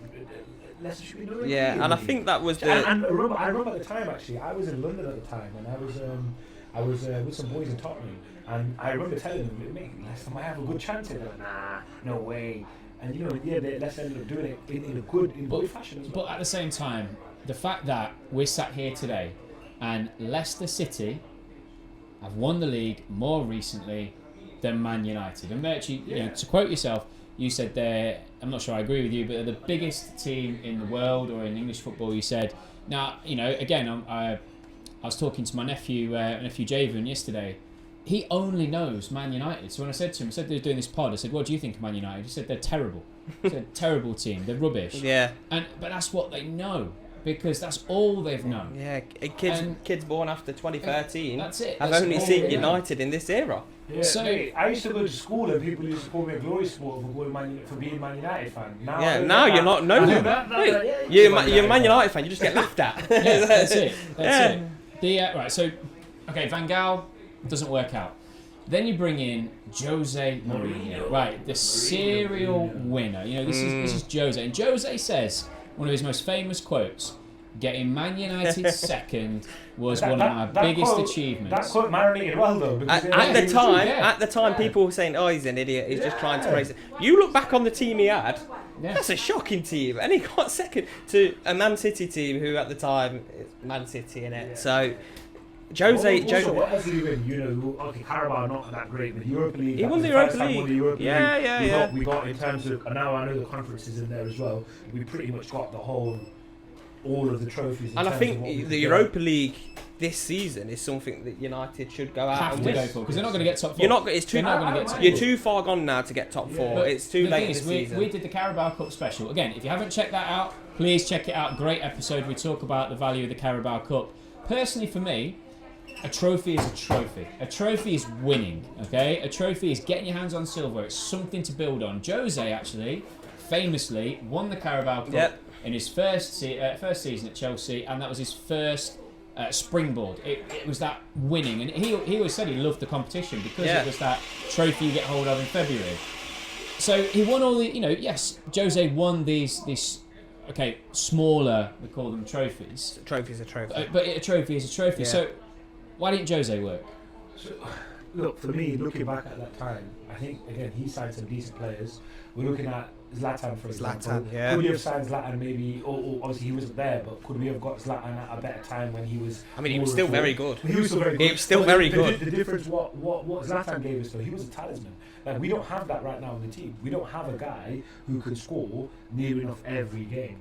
Speaker 2: Leicester should be doing it.
Speaker 3: Yeah, and I think that was the.
Speaker 2: And I remember at the time actually. I was in London at the time, and I was with some boys in Tottenham. And I remember telling them, mate, Leicester might have a good chance here. Like, nah, no way. And Leicester ended up doing it in a good fashion as well.
Speaker 1: But at the same time, the fact that we're sat here today and Leicester City have won the league more recently than Man United. And Murchy, to quote yourself, you said I'm not sure I agree with you, but they're the biggest team in the world or in English football, you said. Now, again, I was talking to my nephew Javen yesterday. He only knows Man United. So when I said to him, they were doing this pod, I said, what do you think of Man United? He said, they're terrible. He said, terrible team. They're rubbish.
Speaker 3: Yeah.
Speaker 1: But that's what they know, because that's all they've known.
Speaker 3: Yeah, kids born after 2013
Speaker 1: that's it.
Speaker 3: have
Speaker 1: That's
Speaker 3: only
Speaker 1: all
Speaker 3: seen
Speaker 1: they know.
Speaker 3: United in this era.
Speaker 2: Yeah,
Speaker 1: So-
Speaker 2: mate, I used to go to school and people used to call me a glory sport for being Man United fan.
Speaker 3: Now you're not known. You're a Man United fan. You just get laughed at.
Speaker 1: Yeah, that's it. That's it. Right. So, okay, Van Gaal doesn't work out. Then you bring in Jose Mourinho, right? The serial winner. This is Jose, and Jose says one of his most famous quotes: "Getting Man United second was one of my biggest achievements."
Speaker 2: That quote marinated well though.
Speaker 3: At the time, people were saying, "Oh, he's an idiot. He's just trying to praise it." You look back on the team he had.
Speaker 1: Yeah.
Speaker 3: That's a shocking team, and he got second to a Man City team who, at the time, is Man City in it. Yeah. So. Jose.
Speaker 2: What else did he win? Okay, Carabao not that great, but the Europa League.
Speaker 3: He won the Europa League.
Speaker 2: We got in terms of, and now I know the conference is in there as well. We pretty much got all of the trophies.
Speaker 3: And I think the Europa League this season is something that United should go out and win.
Speaker 1: Because they're not going to get top 4.
Speaker 3: You're too far gone now to get top 4. It's too late this season.
Speaker 1: We did the Carabao Cup special. Again, if you haven't checked that out, please check it out. Great episode. We talk about the value of the Carabao Cup. Personally, for me, a trophy is a trophy. A trophy is winning, okay? A trophy is getting your hands on silver. It's something to build on. Jose, actually, famously won the Carabao Cup in his first season at Chelsea, and that was his first springboard. It was that winning. And he always said he loved the competition because it was that trophy you get hold of in February. So he won all the, yes, Jose won these smaller, we call them trophies.
Speaker 3: A trophy is a trophy.
Speaker 1: But a trophy is a trophy.
Speaker 3: Yeah.
Speaker 1: So why didn't Jose work?
Speaker 2: look, for me, looking back at that time, I think, again, he signed some decent players. We're looking at Zlatan, for example.
Speaker 3: yeah.
Speaker 2: Could we have signed Zlatan maybe, or obviously he wasn't there, but could we have got Zlatan at a better time when he was...
Speaker 3: I mean, he was still very good.
Speaker 2: He was still very good.
Speaker 3: He was still very good.
Speaker 2: The difference, what Zlatan gave us, though, he was a talisman. Like, we don't have that right now in the team. We don't have a guy who can score near enough every game.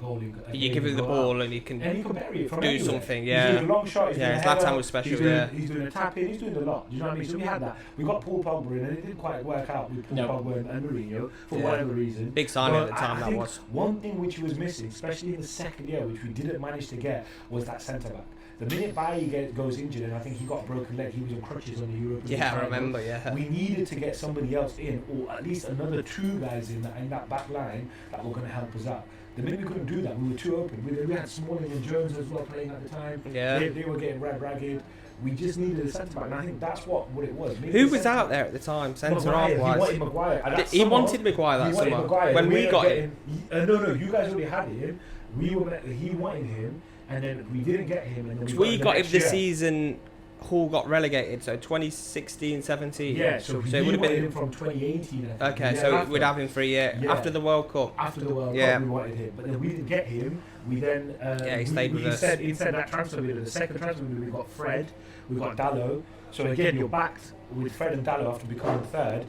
Speaker 3: You give him the ball and he can
Speaker 2: bury it from
Speaker 3: do
Speaker 2: anywhere.
Speaker 3: something,
Speaker 2: He's doing a long shot, he's doing a
Speaker 3: Zlatan
Speaker 2: header,
Speaker 3: was special,
Speaker 2: he's doing a tap in, he's doing a lot. Do you know what I mean? So we had that. We got Paul Pogba in, and it didn't quite work out with Paul Pogba and Mourinho for whatever reason.
Speaker 3: Big signing at the time,
Speaker 2: I
Speaker 3: that
Speaker 2: think
Speaker 3: was.
Speaker 2: one thing which was missing, especially in the second year, which we didn't manage to get, was that centre back. The minute Bailly goes injured, and I think he got a broken leg, he was on crutches on the European League.
Speaker 3: Yeah, I remember, yeah.
Speaker 2: We needed to get somebody else in, or at least another 2 guys in that back line that were going to help us out. The minute we couldn't do that, we were too open. We had Smalling and Jones as well playing at the time.
Speaker 3: Yeah.
Speaker 2: They were getting ragged. We just needed a centre back, and I think that's what it was. Maybe
Speaker 3: Who was out there at the time, centre half wise?
Speaker 2: He wanted Maguire.
Speaker 3: He wanted Maguire that summer.
Speaker 2: Maguire.
Speaker 3: When we got him.
Speaker 2: No, you guys already had him. He wanted him. And then we didn't get him. And then
Speaker 3: we got him the
Speaker 2: year.
Speaker 3: season Hull got relegated, so 2016-17.
Speaker 2: Yeah, so
Speaker 3: it
Speaker 2: he
Speaker 3: would have been
Speaker 2: him from 2018.
Speaker 3: Okay, so we'd have him for a year after the World Cup.
Speaker 2: After the World Cup, we wanted him, but then we didn't get him. We then
Speaker 3: he stayed with us.
Speaker 2: Instead that transfer window, the second transfer window, we got Fred, we got Dallo. So again, you're backed with Fred and Dallo after becoming third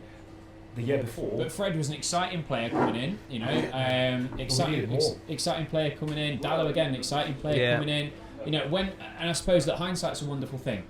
Speaker 2: the year before.
Speaker 1: But Fred was an exciting player coming in, you know, exciting player coming in. Dallo again, exciting player coming in. You know, and I suppose that hindsight's a wonderful thing,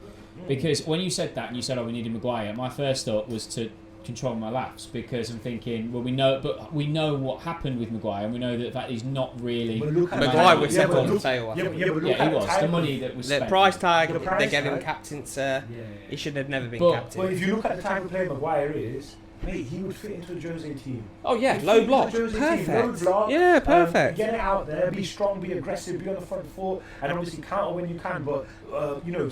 Speaker 1: because when you said that and you said, "Oh, we needed Maguire," my first thought was to control my laughs, because I'm thinking, well, we know what happened with Maguire, and we know that he's not really.
Speaker 3: Maguire was second on the tail.
Speaker 1: Yeah, he was. The money that was spent.
Speaker 3: The price tag, they gave him captain, sir. He should have never been captain.
Speaker 2: But if you look at the type of player Maguire is, mate, he would fit into a Jose team.
Speaker 3: Oh yeah, low block, perfect.
Speaker 2: Low block,
Speaker 3: yeah, perfect.
Speaker 2: Get it out there, be strong, be aggressive, be on the front foot, and obviously counter when you can. But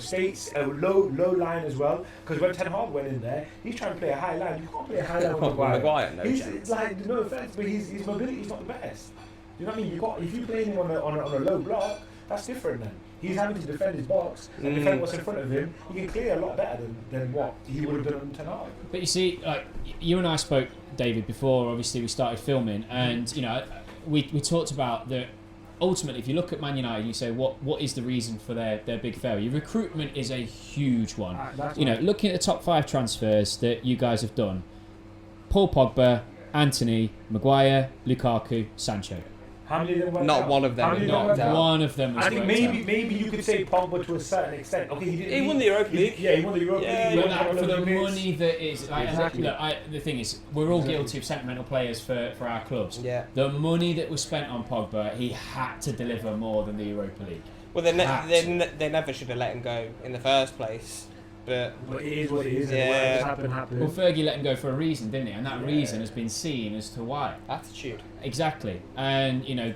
Speaker 2: stay low line as well. Because when Ten Hag went in there, he's trying to play a high line. You can't play a high line with Maguire.
Speaker 3: It's
Speaker 2: like, no offense, but his mobility is not the best. You know what I mean? If you play him on a low block, that's different then. He's having to defend his box and defend what's in front of him. He can clear a lot better than what he would have done on Ten Hag.
Speaker 1: But you see, like, you and I spoke, David, before obviously we started filming, and you know, we talked about that. Ultimately, if you look at Man United and you say what is the reason for their big failure, recruitment is a huge one. Looking at the top 5 transfers that you guys have done: Paul Pogba, Antony, Maguire, Lukaku, Sancho.
Speaker 2: How many of them
Speaker 3: Not one of them.
Speaker 1: Not one of them.
Speaker 2: I think maybe you could say Pogba to a certain extent. Okay,
Speaker 3: he won the Europa League.
Speaker 2: He won the Europa League.
Speaker 1: For the money that is, exactly. Look, the thing is, we're all guilty of sentimental players for our clubs.
Speaker 3: Yeah.
Speaker 1: The money that was spent on Pogba, he had to deliver more than the Europa League.
Speaker 3: Well, they never should have let him go in the first place. But
Speaker 2: it is what it is.
Speaker 3: Yeah.
Speaker 2: Happened.
Speaker 1: Well, Fergie let him go for a reason, didn't he? And that reason has been seen as to why.
Speaker 3: Attitude.
Speaker 1: Exactly. And, you know,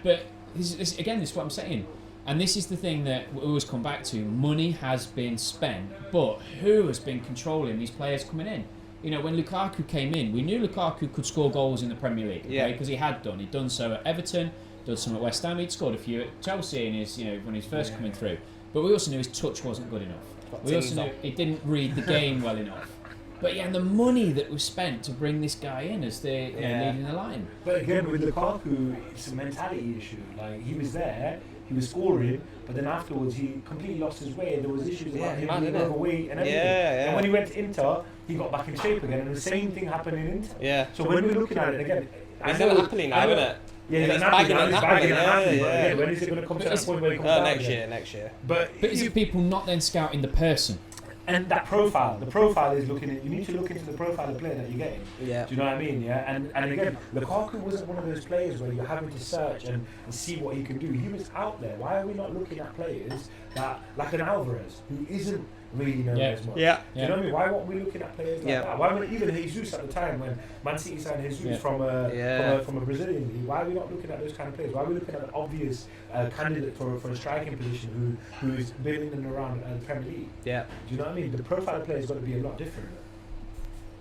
Speaker 1: but this is what I'm saying. And this is the thing that we always come back to. Money has been spent, but who has been controlling these players coming in? You know, when Lukaku came in, we knew Lukaku could score goals in the Premier League, because he had done. He'd done so at Everton, done some at West Ham. He'd scored a few at Chelsea in his, when he was first coming through. But we also knew his touch wasn't good enough. We also knew he didn't read the game well enough. But and the money that was spent to bring this guy in as the leading the line.
Speaker 2: But again, with Lukaku, it's a mentality issue. Like, he was there, he was scoring, but then afterwards he completely lost his way. There was issues about him being overweight and everything. And when he went to Inter, he got back in shape again, and the same thing happened in Inter.
Speaker 3: Yeah.
Speaker 2: So when we're looking at it again,
Speaker 3: it's not happening now, isn't it?
Speaker 2: Yeah,
Speaker 3: he's
Speaker 2: bagging
Speaker 3: it.
Speaker 2: When is it going to come to that point where he comes out
Speaker 3: next year.
Speaker 2: But
Speaker 1: is it people not then scouting the person?
Speaker 2: And that profile, the profile is looking at, you need to look into the profile of the player that you're getting.
Speaker 3: Yeah.
Speaker 2: Do you know what I mean? Yeah. And again, Lukaku wasn't one of those players where you're having to search and see what he can do. He was out there. Why are we not looking at players that, like an Alvarez, who isn't really known as much?
Speaker 3: Yeah.
Speaker 2: Do you know what I mean? Why weren't we looking at players like that? Why weren't even Jesus at the time when Man City signed Jesus from a Brazilian league? Why are we not looking at those kind of players? Why are we looking at an obvious candidate for a striking position who's been in and around the Premier League?
Speaker 3: Yeah.
Speaker 2: Do you know what I mean? The profile of players got to be a lot different.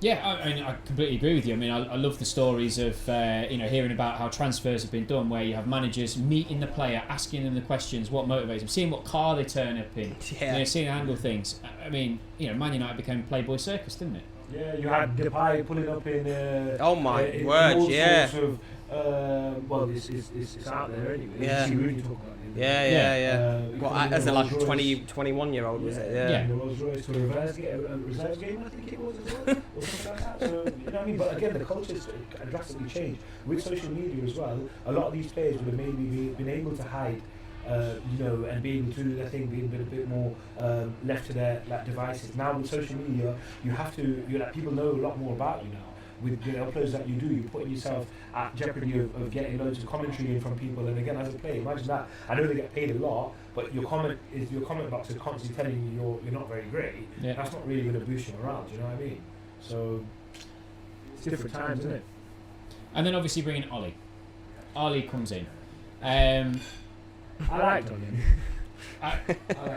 Speaker 1: Yeah, I mean, I completely agree with you. I mean, I love the stories of hearing about how transfers have been done, where you have managers meeting the player, asking them the questions, what motivates them, seeing what car they turn up in, seeing them handle things. I mean, Man United became Playboy Circus, didn't it?
Speaker 2: Yeah, you had Depay pulling up in.
Speaker 3: Oh my
Speaker 2: in
Speaker 3: word!
Speaker 2: all
Speaker 3: Yeah.
Speaker 2: sorts of, it's out there anyway.
Speaker 3: Yeah.
Speaker 2: You really talk about it.
Speaker 3: Yeah. Well, as a like
Speaker 2: Rolls Royce.
Speaker 3: 21-year-old, was it?
Speaker 2: Yeah. The Rolls Royce to reserves game, I think it was as well, or something like that. So, you know what I mean? But again, the culture's drastically changed with social media as well. A lot of these players would have maybe been able to hide. And be able to do their thing, being a bit more left to their devices. Now with social media, people know a lot more about you now. With the uploads that you do, you're putting yourself at jeopardy of getting loads of commentary in from people. And again, as a player, imagine that. I know they get paid a lot, but your comment box is constantly telling you you're not very great.
Speaker 1: Yeah.
Speaker 2: That's not really going to boost you around. You know what I mean? So it's different times, isn't it?
Speaker 1: And then obviously bringing Ollie. Ollie comes in.
Speaker 2: I like Ollie.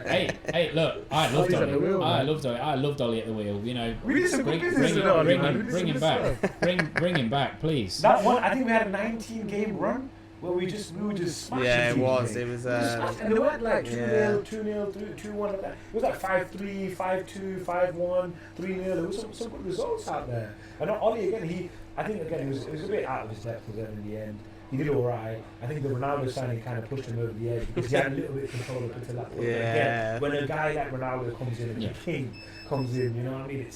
Speaker 1: Hey, look, I loved
Speaker 2: Ollie's at the wheel,
Speaker 1: Ollie. I
Speaker 2: man.
Speaker 1: loved Ollie. I loved Ollie at the wheel. You know,
Speaker 2: We did some
Speaker 1: bring,
Speaker 2: good
Speaker 1: bring,
Speaker 2: business with
Speaker 1: him,
Speaker 2: Ollie,
Speaker 1: bring,
Speaker 2: man.
Speaker 1: him,
Speaker 2: We
Speaker 1: bring
Speaker 2: did
Speaker 1: him
Speaker 2: some
Speaker 1: back.
Speaker 2: good
Speaker 1: Bring him back, please.
Speaker 2: That one, I think we had a 19-game run where we were just smashing
Speaker 3: Yeah, it
Speaker 2: teams,
Speaker 3: was.
Speaker 2: mate.
Speaker 3: It was.
Speaker 2: And they weren't like 2-0,
Speaker 3: Yeah.
Speaker 2: 2-0, 2-1 like that. It was like 5-3, 5-2, 5-1, 3-0. There was some good results out there. And Ollie again, I think it was a bit out of his depth again in the end. He did alright. I think the Ronaldo signing kind of pushed him over the edge because he had a little bit of control up until that point. But again, when a guy like Ronaldo comes in and the king comes in, you know what I mean?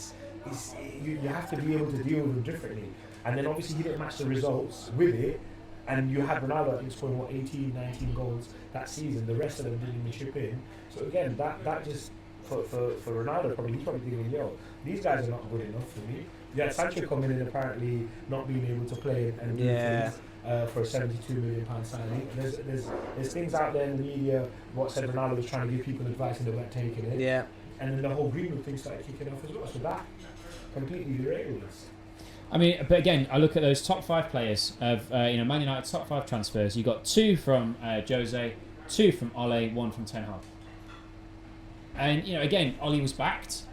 Speaker 2: You have to be able to deal with him differently. And then obviously he didn't match the results with it. And you had Ronaldo, I think, scoring 18, 19 goals that season. The rest of them didn't even chip in. So again, that just for Ronaldo, he's probably thinking, yo, these guys are not good enough for me. You had Sancho coming in apparently not being able to play and do things for a £72 million signing. There's things out there in the media. What said Ronaldo was trying to give people advice and they weren't taking it.
Speaker 3: Yeah.
Speaker 2: And then the whole Greenwood thing started kicking off as well. So that completely derailed us.
Speaker 1: I mean, but again, I look at those top 5 players of Man United's top 5 transfers. You got 2 from Jose, 2 from Ole, 1 from Ten Hag. And again, Ole was backed.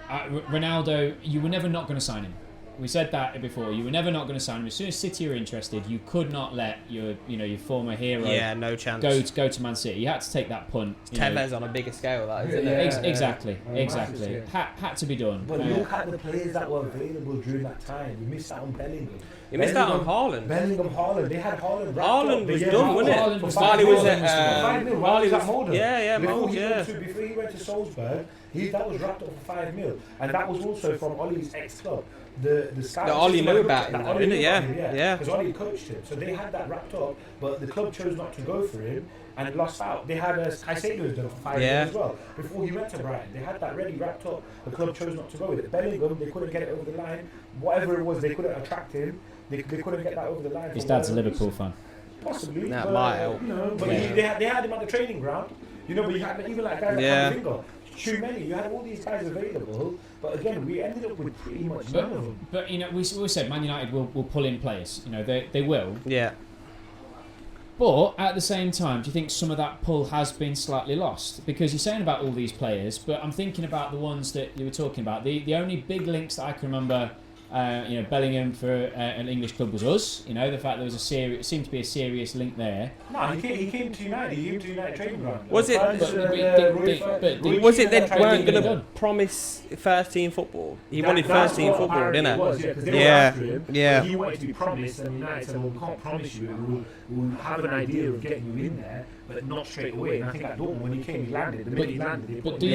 Speaker 1: Ronaldo, you were never not going to sign him. We said that before. You were never not going to sign him. As soon as City are interested, you could not let your former hero
Speaker 3: No chance.
Speaker 1: go to Man City. You had to take that punt.
Speaker 3: Tevez on a bigger scale, that isn't it?
Speaker 1: Exactly.
Speaker 2: Massive.
Speaker 1: Had to be done.
Speaker 2: But look at the players that were available during that time. You missed out on Bellingham.
Speaker 3: You missed out on Haaland.
Speaker 2: Bellingham, Haaland. They had Haaland.
Speaker 3: Haaland was done, wasn't it?
Speaker 1: Haaland was
Speaker 3: While he was at
Speaker 2: while he was at Molde.
Speaker 3: Molde,
Speaker 2: Before he went to Salzburg, that was wrapped up for £5 million, and that was also from Ole's ex-club. The scout.
Speaker 3: The Ole knew about him,
Speaker 2: Ole
Speaker 3: didn't it?
Speaker 2: knew about him,
Speaker 3: Yeah.
Speaker 2: Because Ole coached him, so they had that wrapped up, but the club chose not to go for him and lost out. They had Caicedo's done for £5 million as well before he went to Brighton. They had that ready wrapped up. The club chose not to go with it. Bellingham, they couldn't get it over the line. Whatever it was, they couldn't attract him. They couldn't get that over the line.
Speaker 1: His dad's a Liverpool fan.
Speaker 2: Possibly.
Speaker 3: That
Speaker 2: but,
Speaker 3: might help.
Speaker 2: But they had him at the training ground. But you had even like guys like Finger. Too many. You had all these guys available, but again, we ended up with pretty much none of them.
Speaker 1: But we always said Man United will pull in players. They will.
Speaker 3: Yeah.
Speaker 1: But at the same time, do you think some of that pull has been slightly lost? Because you're saying about all these players, but I'm thinking about the ones that you were talking about. The only big links that I can remember, Bellingham for an English club was us. The fact there was it seemed to be a serious link there.
Speaker 2: No, he came to United. He came to United training ground.
Speaker 3: Was it? Was it they weren't going to promise first team football? He wanted first team football, didn't it?
Speaker 2: Yeah. He wanted to be promised, and United said, "Well, we can't promise you. We'll have an idea of getting you in there, but not straight away." And I think at Dortmund, when he came, he landed. The minute he landed,
Speaker 1: but do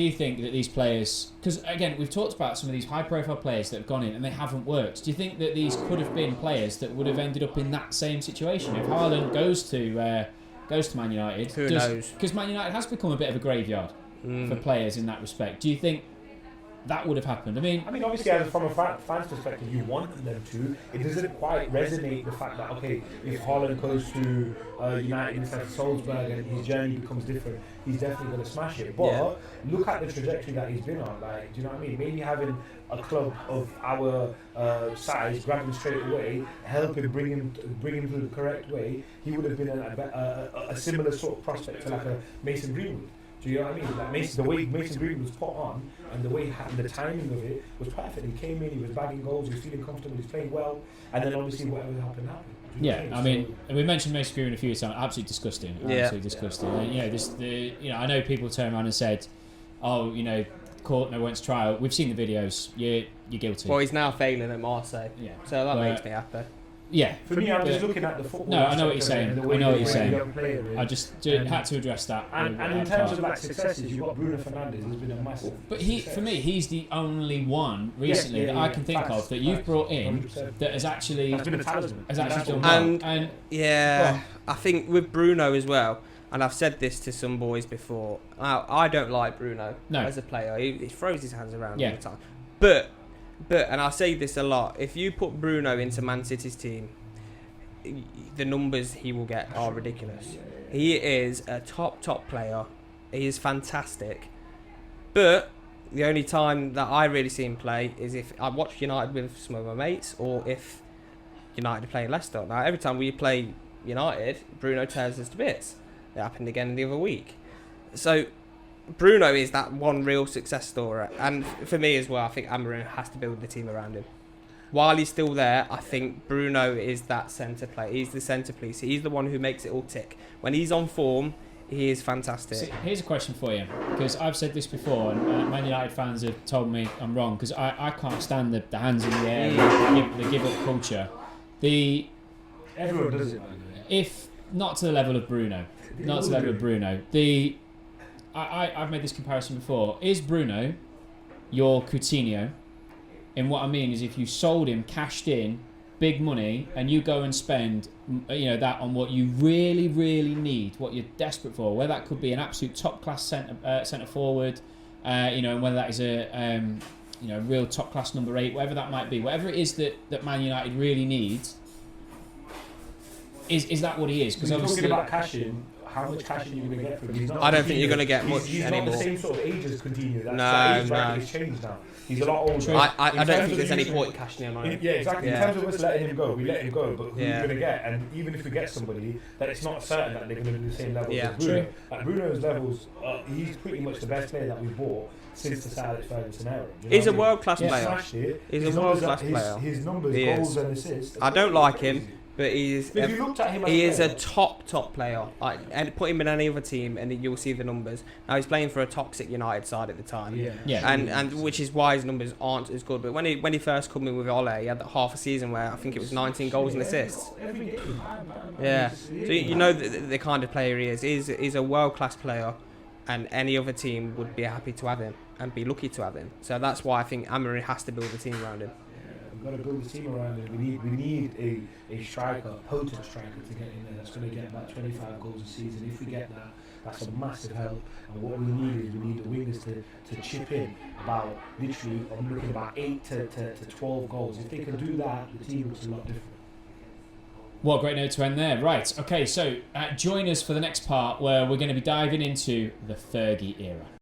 Speaker 1: you think that these players? Because again, we've talked about some of these high-profile players that have gone in and they haven't worked. Do you think that these could have been players that would have ended up in that same situation if Haaland goes to Man United?
Speaker 3: Who knows?
Speaker 1: Because Man United has become a bit of a graveyard for players in that respect. Do you think that would have happened? I mean,
Speaker 2: obviously, from a fan's perspective, you want them to. It doesn't quite resonate the fact that if Haaland goes to United instead of Salzburg and his journey becomes different, he's definitely going to smash it. But look at the trajectory that he's been on. Like, do you know what I mean? Maybe having a club of our size grab him straight away, help him, bring him to the correct way, he would have been a similar sort of prospect to like a Mason Greenwood. Do you know what I mean? Like the way Mason Greenwood was put on, and the way the timing of it was perfect. He came in, he was bagging goals, he was feeling comfortable, he was playing well, and then obviously whatever happened.
Speaker 4: Yeah, I mean, we mentioned Mason Greenwood a few times. Absolutely disgusting. Absolutely disgusting. And, I know people turn around and said, "Oh, Courtney went to trial." We've seen the videos. You're guilty.
Speaker 3: Well, he's now failing at Marseille.
Speaker 4: Yeah.
Speaker 3: So that makes me happy.
Speaker 4: Yeah.
Speaker 2: For me, I'm just looking at the football.
Speaker 4: No, I know what you're saying. I know what you're saying. I just had to address that.
Speaker 2: And in terms of like successes, you've got Bruno Fernandes, who's been a massive.
Speaker 4: But for me, he's the only one recently that I can think of that you've brought in 100%. That has actually
Speaker 2: been a talisman.
Speaker 4: Has actually done well. And
Speaker 3: I think with Bruno as well. And I've said this to some boys before. I don't like Bruno as a player. He throws his hands around all the time. But, and I say this a lot, if you put Bruno into Man City's team, the numbers he will get are ridiculous. He is a top player. He is fantastic. But the only time that I really see him play is if I watch United with some of my mates, or if United are playing Leicester. Now, every time we play United, Bruno tears us to bits. It happened again the other week. So Bruno is that one real success story. And for me as well, I think Amorim has to build the team around him. While he's still there, I think Bruno is that centre player. He's the centrepiece. He's the one who makes it all tick. When he's on form, he is fantastic.
Speaker 4: So here's a question for you, because I've said this before, and Man United fans have told me I'm wrong, because I can't stand the hands in the air, the give up culture.
Speaker 2: Everyone does it, man.
Speaker 4: If not to the level of Bruno. Not to the level of Bruno. I've made this comparison before. Is Bruno your Coutinho? And what I mean is, if you sold him, cashed in, big money, and you go and spend, that on what you really, really need, what you're desperate for, whether that could be an absolute top class centre forward, and whether that is a real top class number 8, whatever that might be, whatever it is that Man United really needs. Is that what he is?
Speaker 2: Because talking about cashing, how much cash are you going to get from him?
Speaker 3: I don't think you're going to get much
Speaker 2: he's
Speaker 3: anymore.
Speaker 2: He's not the same sort of age as Coutinho.
Speaker 3: No.
Speaker 2: He's changed now. He's a lot older.
Speaker 3: I don't think there's any point cashing him on him.
Speaker 2: Yeah, exactly. In terms of us letting him go, we let him go. But who are you going to get? And even if we get somebody, that it's not certain that they're going to be the same level as Bruno. Like Bruno's levels, he's pretty much the best player that we've bought since the Sir Alex Ferguson era.
Speaker 3: He's a world-class player. He's a world-class player.
Speaker 2: His numbers, goals and assists.
Speaker 3: I don't like him. But he is
Speaker 2: a
Speaker 3: top player. And put him in any other team, and you'll see the numbers. Now he's playing for a toxic United side at the time, and which is why his numbers aren't as good. But when he first came in with Ole, he had that half a season where I think it was 19 goals and assists. Yeah, so the kind of player he is. He's a world class player, and any other team would be happy to have him and be lucky to have him. So that's why I think Amorim has to build a team around him.
Speaker 2: We've got to build a team around it. We need a striker, a potent striker to get in there that's going to get about 25 goals a season. If we get that, that's a massive help. And what we need the wingers to chip in about literally, I'm looking about 8 to 12 goals. If they can do that, the team looks a lot different.
Speaker 4: What a great note to end there. Right, okay, so join us for the next part where we're going to be diving into the Fergie era.